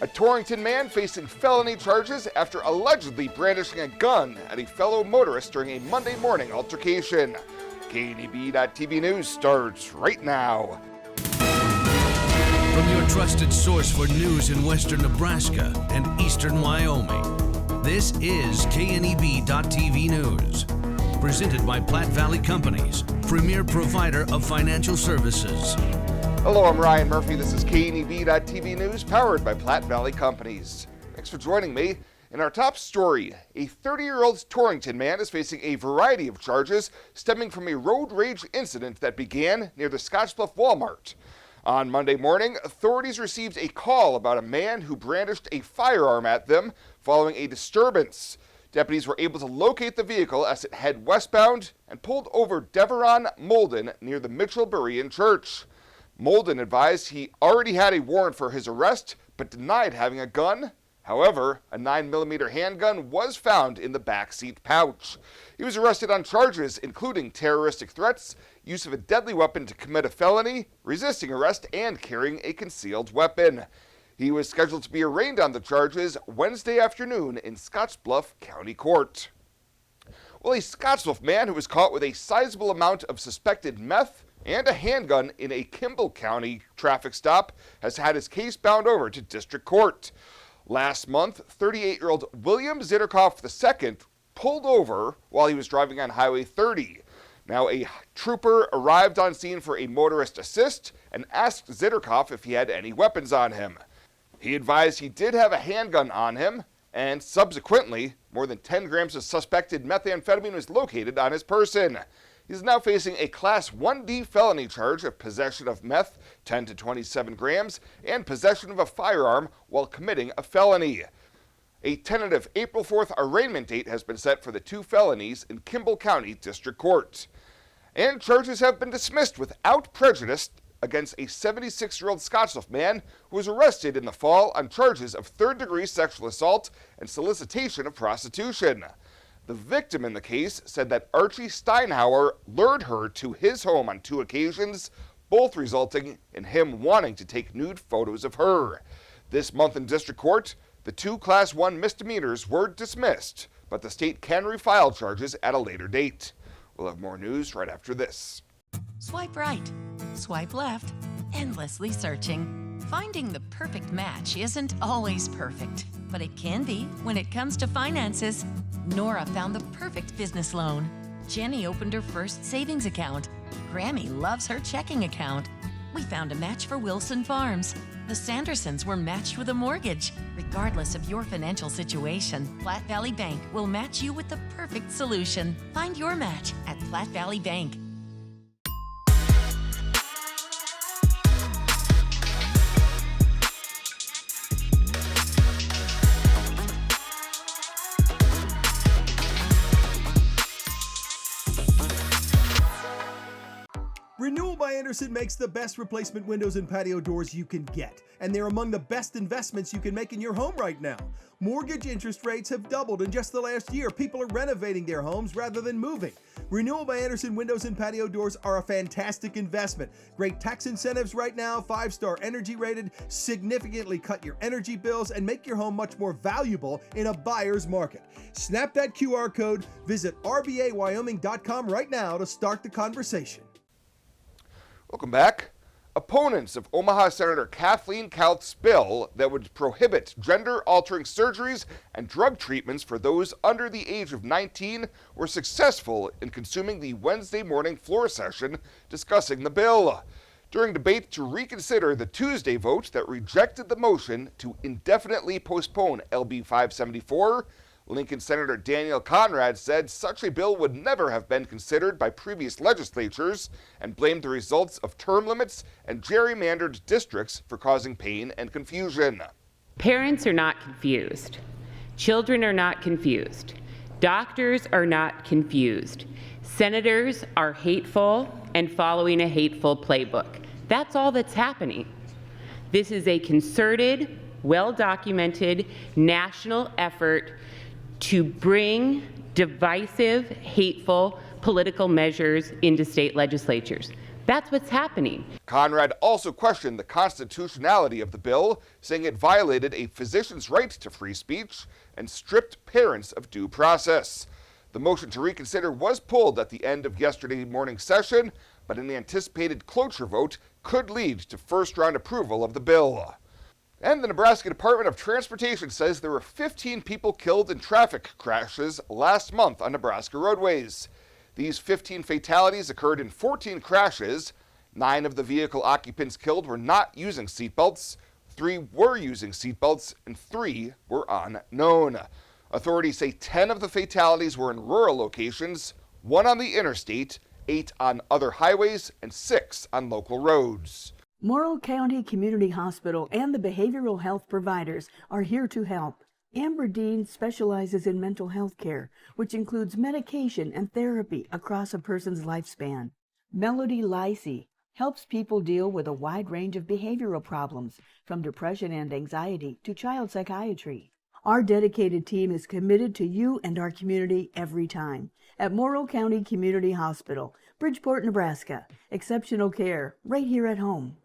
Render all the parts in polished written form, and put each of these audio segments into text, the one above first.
A Torrington man facing felony charges after allegedly brandishing a gun at a fellow motorist during a Monday morning altercation. KNEB.TV News starts right now. From your trusted source for news in western Nebraska and eastern Wyoming, this is KNEB.TV News. Presented by Platte Valley Companies, premier provider of financial services. Hello, I'm Ryan Murphy. This is KNEB.TV News, powered by Platte Valley Companies. Thanks for joining me. In our top story, a 30-year-old Torrington man is facing a variety of charges stemming from a road rage incident that began near the Scottsbluff Walmart. On Monday morning, authorities received a call about a man who brandished a firearm at them following a disturbance. Deputies were able to locate the vehicle as it headed westbound and pulled over Deveron Molden near the Mitchell Berean Church. Molden advised he already had a warrant for his arrest, but denied having a gun. However, a 9mm handgun was found in the backseat pouch. He was arrested on charges including terroristic threats, use of a deadly weapon to commit a felony, resisting arrest, and carrying a concealed weapon. He was scheduled to be arraigned on the charges Wednesday afternoon in Scottsbluff County Court. Well, a Scottsbluff man who was caught with a sizable amount of suspected meth and a handgun in a Kimball County traffic stop has had his case bound over to district court. Last month, 38-year-old William Zitterkoff II pulled over while he was driving on Highway 30. Now, a trooper arrived on scene for a motorist assist and asked Zitterkoff if he had any weapons on him. He advised he did have a handgun on him, and subsequently, more than 10 grams of suspected methamphetamine was located on his person. He's now facing a Class 1D felony charge of possession of meth, 10 to 27 grams, and possession of a firearm while committing a felony. A tentative April 4th arraignment date has been set for the two felonies in Kimball County District Court. And charges have been dismissed without prejudice against a 76-year-old Scottsbluff man who was arrested in the fall on charges of third-degree sexual assault and solicitation of prostitution. The victim in the case said that Archie Steinhauer lured her to his home on 2 occasions, both resulting in him wanting to take nude photos of her. This month in district court, the 2 Class 1 misdemeanors were dismissed, but the state can refile charges at a later date. We'll have more news right after this. Swipe right, swipe left, endlessly searching. Finding the perfect match isn't always perfect, but it can be when it comes to finances. Nora found the perfect business loan. Jenny opened her first savings account. Grammy loves her checking account. We found a match for Wilson Farms. The Sandersons were matched with a mortgage. Regardless of your financial situation, Platte Valley Bank will match you with the perfect solution. Find your match at Platte Valley Bank. Renewal by Andersen makes the best replacement windows and patio doors you can get, and they're among the best investments you can make in your home right now. Mortgage interest rates have doubled in just the last year. People are renovating their homes rather than moving. Renewal by Andersen windows and patio doors are a fantastic investment. Great tax incentives right now, 5-star energy rated, significantly cut your energy bills, and make your home much more valuable in a buyer's market. Snap that QR code, visit rbawyoming.com right now to start the conversation. Welcome back. Opponents of Omaha Senator Kathleen Kauth's bill that would prohibit gender-altering surgeries and drug treatments for those under the age of 19 were successful in consuming the Wednesday morning floor session discussing the bill. During debate to reconsider the Tuesday vote that rejected the motion to indefinitely postpone LB 574, Lincoln Senator Daniel Conrad said such a bill would never have been considered by previous legislatures and blamed the results of term limits and gerrymandered districts for causing pain and confusion. Parents are not confused. Children are not confused. Doctors are not confused. Senators are hateful and following a hateful playbook. That's all that's happening. This is a concerted, well-documented national effort to bring divisive, hateful political measures into state legislatures. That's what's happening. Conrad also questioned the constitutionality of the bill, saying it violated a physician's right to free speech and stripped parents of due process. The motion to reconsider was pulled at the end of yesterday morning's session, but an anticipated cloture vote could lead to first-round approval of the bill. And the Nebraska Department of Transportation says there were 15 people killed in traffic crashes last month on Nebraska roadways. These 15 fatalities occurred in 14 crashes. 9 of the vehicle occupants killed were not using seatbelts, 3 were using seatbelts, and 3 were unknown. Authorities say 10 of the fatalities were in rural locations, 1 on the interstate, 8 on other highways, and 6 on local roads. Morrill County Community Hospital and the behavioral health providers are here to help. Amber Dean specializes in mental health care, which includes medication and therapy across a person's lifespan. Melody Lacey helps people deal with a wide range of behavioral problems, from depression and anxiety to child psychiatry. Our dedicated team is committed to you and our community every time. At Morrill County Community Hospital, Bridgeport, Nebraska. Exceptional care right here at home.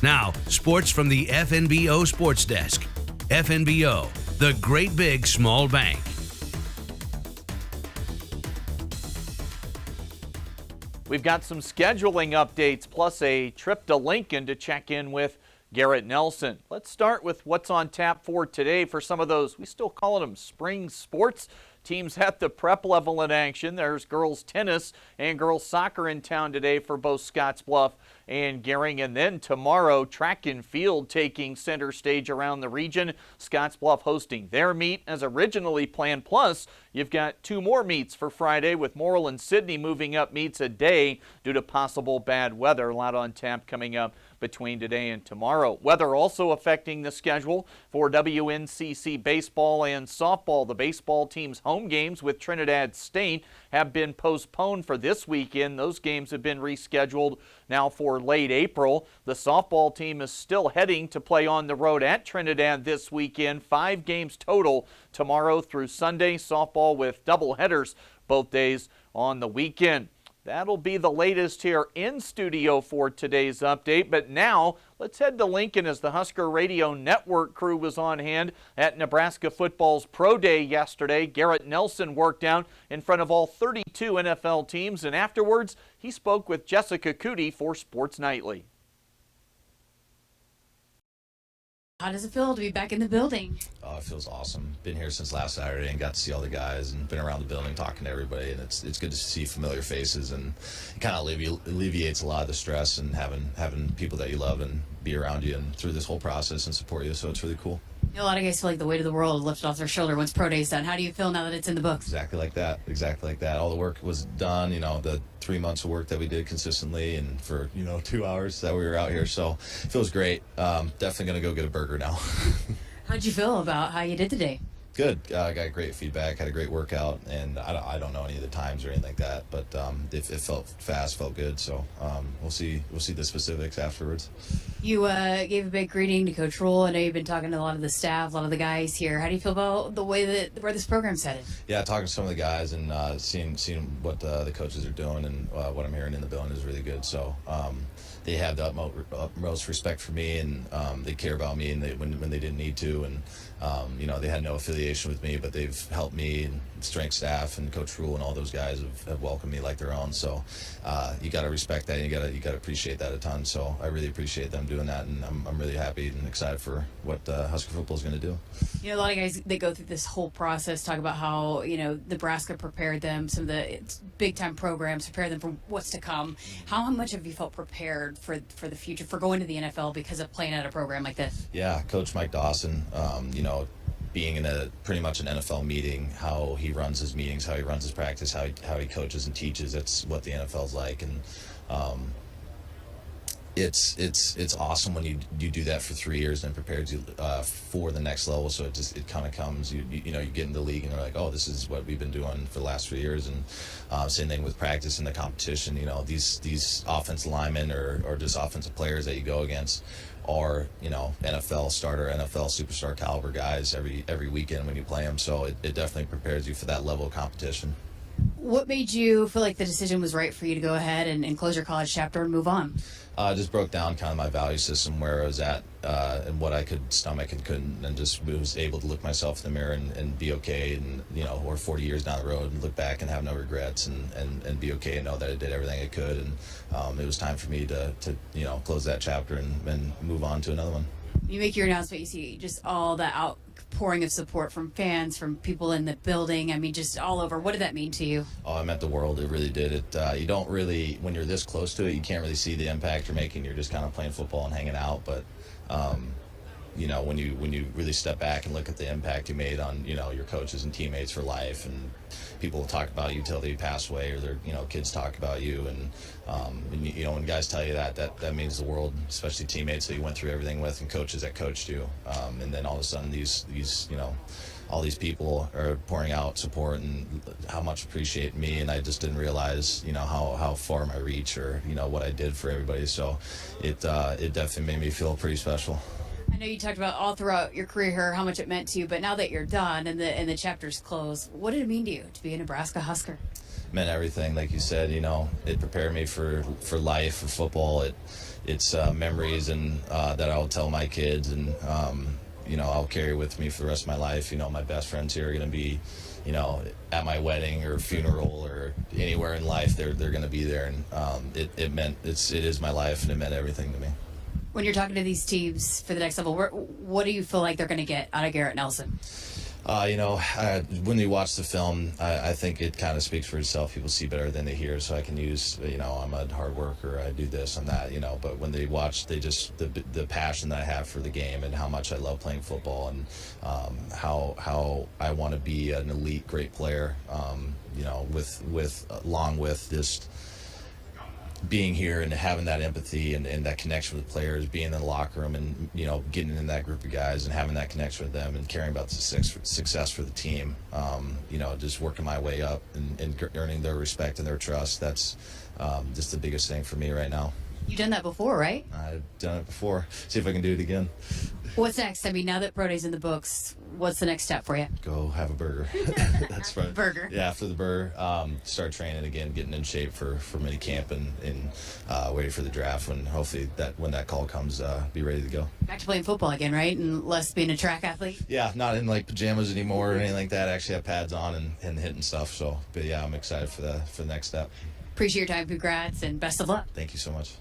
Now, sports from the FNBO Sports Desk. FNBO, the great big small bank. We've got some scheduling updates, plus a trip to Lincoln to check in with Garrett Nelson. Let's start with what's on tap for today for some of those, we still call them spring sports. Teams at the prep level in action. There's girls tennis and girls soccer in town today for both Scottsbluff and Gering. And then tomorrow, track and field taking center stage around the region. Scottsbluff hosting their meet as originally planned. Plus, you've got 2 more meets for Friday, with Morrill and Sidney moving up meets a day due to possible bad weather. A lot on tap coming up between today and tomorrow. Weather also affecting the schedule for WNCC baseball and softball. The baseball team's home games with Trinidad State have been postponed for this weekend. Those games have been rescheduled now for late April. The softball team is still heading to play on the road at Trinidad this weekend. 5 games total tomorrow through Sunday. Softball with double headers both days on the weekend. That'll be the latest here in studio for today's update. But now let's head to Lincoln as the Husker Radio Network crew was on hand at Nebraska football's Pro Day yesterday. Garrett Nelson worked out in front of all 32 NFL teams, and afterwards he spoke with Jessica Cootie for Sports Nightly. How does it feel to be back in the building? Oh, it feels awesome. Been here since last Saturday and got to see all the guys and been around the building talking to everybody, and it's good to see familiar faces, and it kind of alleviates a lot of the stress and having people that you love and be around you and through this whole process and support you, so it's really cool. You know, a lot of guys feel like the weight of the world lifted off their shoulder once Pro Day's done. How do you feel now that it's in the books? Exactly like that. All the work was done, the 3 months of work that we did consistently and for 2 hours that we were out here, so it feels great. Definitely going to go get a burger now. How'd you feel about how you did today? Good. I got great feedback, had a great workout, and I don't know any of the times or anything like that, but it felt fast, felt good, so we'll see the specifics afterwards. You gave a big greeting to Coach Rule. I know you've been talking to a lot of the staff, a lot of the where do you feel about the way where this program's headed? Yeah, talking to some of the guys and seeing what the coaches are doing and what I'm hearing in the building is really good, so they have the utmost respect for me, and they care about me, and when they didn't need to, and they had no affiliation with me, but they've helped me, and strength staff and Coach Rule and all those guys have welcomed me like their own. So you got to respect that, and you got to appreciate that a ton. So I really appreciate them doing that, and I'm really happy and excited for what Husker football is going to do. A lot of guys, they go through this whole process, talk about how, Nebraska prepared them, some of the big-time programs prepared them for what's to come. How much have you felt prepared for the future, for going to the NFL because of playing at a program like this? Yeah, Coach Mike Dawson, being in pretty much an NFL meeting, how he runs his meetings, how he runs his practice, how he coaches and teaches, that's what the NFL's like. And it's awesome when you do that for 3 years and it prepares you for the next level. So it kind of comes, you get in the league and they're like, oh, this is what we've been doing for the last 3 years. And same thing with practice and the competition. These offensive linemen or just offensive players that you go against are NFL starter, NFL superstar caliber guys every weekend when you play them. So it definitely prepares you for that level of competition. What made you feel like the decision was right for you to go ahead and close your college chapter and move on? Just broke down kind of my value system, where I was at and what I could stomach and couldn't, and just was able to look myself in the mirror and be okay, and or 40 years down the road and look back and have no regrets and be okay and know that I did everything I could, and it was time for me to close that chapter and move on to another one. You make your announcement, you see just all the outpouring of support from fans, from people in the building. I mean, just all over. What did that mean to you? Oh, it meant the world. It really did. You don't really, when you're this close to it, you can't really see the impact you're making. You're just kind of playing football and hanging out. But, when you really step back and look at the impact you made on, your coaches and teammates for life, and people talk about you till they pass away, or their, kids talk about you. And when guys tell you that means the world, especially teammates that you went through everything with and coaches that coached you. And then all of a sudden these all these people are pouring out support and how much appreciate me. And I just didn't realize, how far my reach or, what I did for everybody. So it definitely made me feel pretty special. I know you talked about all throughout your career here how much it meant to you, but now that you're done and the chapter's closed, what did it mean to you to be a Nebraska Husker? It meant everything, like you said. It prepared me for life, for football. It's memories and that I'll tell my kids, and I'll carry with me for the rest of my life. My best friends here are going to be, at my wedding or funeral or anywhere in life. They're going to be there, and it is my life, and it meant everything to me. When you're talking to these teams for the next level, what do you feel like they're going to get out of Garrett Nelson? When you watch the film, I think it kind of speaks for itself. People see better than they hear, so I can use, I'm a hard worker, I do this and that, but when they watch, they just, the passion that I have for the game and how much I love playing football, and how I want to be an elite, great player, along with just being here and having that empathy and that connection with players, being in the locker room and, getting in that group of guys and having that connection with them and caring about the success for the team, just working my way up and earning their respect and their trust. That's just the biggest thing for me right now. You've done that before, right? I've done it before. See if I can do it again. What's next? I mean, now that Pro Day's in the books, what's the next step for you? Go have a burger. That's right. Burger. Yeah, after the burger, start training again, getting in shape for mini camp and waiting for the draft, when hopefully when that call comes, be ready to go. Back to playing football again, right? And less being a track athlete? Yeah, not in like pajamas anymore or anything like that. I actually have pads on and hitting stuff. So, but yeah, I'm excited for the next step. Appreciate your time. Congrats and best of luck. Thank you so much.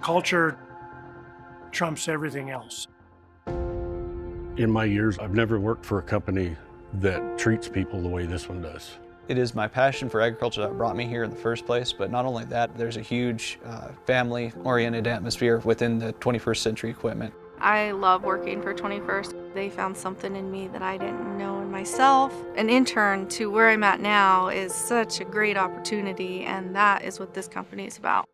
Culture trumps everything else. In my years, I've never worked for a company that treats people the way this one does. It is my passion for agriculture that brought me here in the first place, but not only that, there's a huge family-oriented atmosphere within the 21st Century Equipment. I love working for 21st. They found something in me that I didn't know in myself. An intern to where I'm at now is such a great opportunity, and that is what this company is about.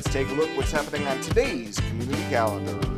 Let's take a look what's happening on today's community calendar.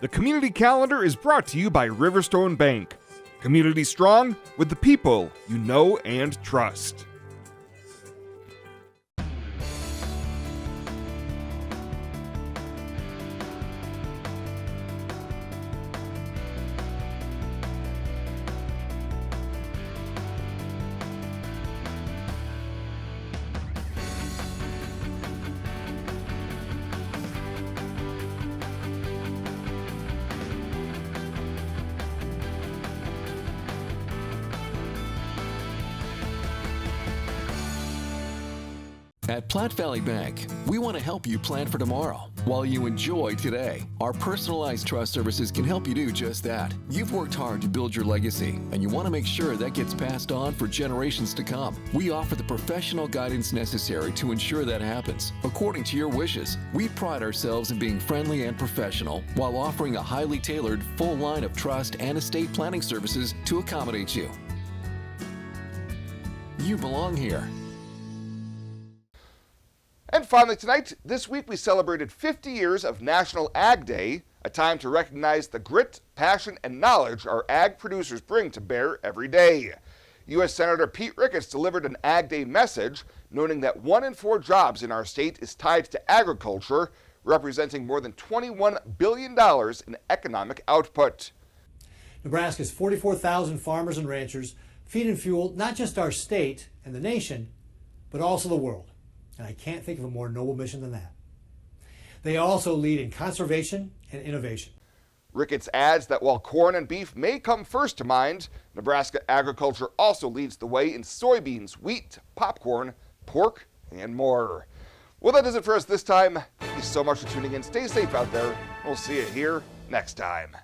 The community calendar is brought to you by Riverstone Bank. Community strong with the people you know and trust. At Platte Valley Bank, we want to help you plan for tomorrow while you enjoy today. Our personalized trust services can help you do just that. You've worked hard to build your legacy, and you want to make sure that gets passed on for generations to come. We offer the professional guidance necessary to ensure that happens, according to your wishes. We pride ourselves in being friendly and professional while offering a highly tailored full line of trust and estate planning services to accommodate you. You belong here. And finally tonight, this week we celebrated 50 years of National Ag Day, a time to recognize the grit, passion, and knowledge our ag producers bring to bear every day. U.S. Senator Pete Ricketts delivered an Ag Day message, noting that 1 in 4 jobs in our state is tied to agriculture, representing more than $21 billion in economic output. Nebraska's 44,000 farmers and ranchers feed and fuel not just our state and the nation, but also the world. And I can't think of a more noble mission than that. They also lead in conservation and innovation. Ricketts adds that while corn and beef may come first to mind, Nebraska agriculture also leads the way in soybeans, wheat, popcorn, pork, and more. Well, that does it for us this time. Thank you so much for tuning in. Stay safe out there. We'll see you here next time.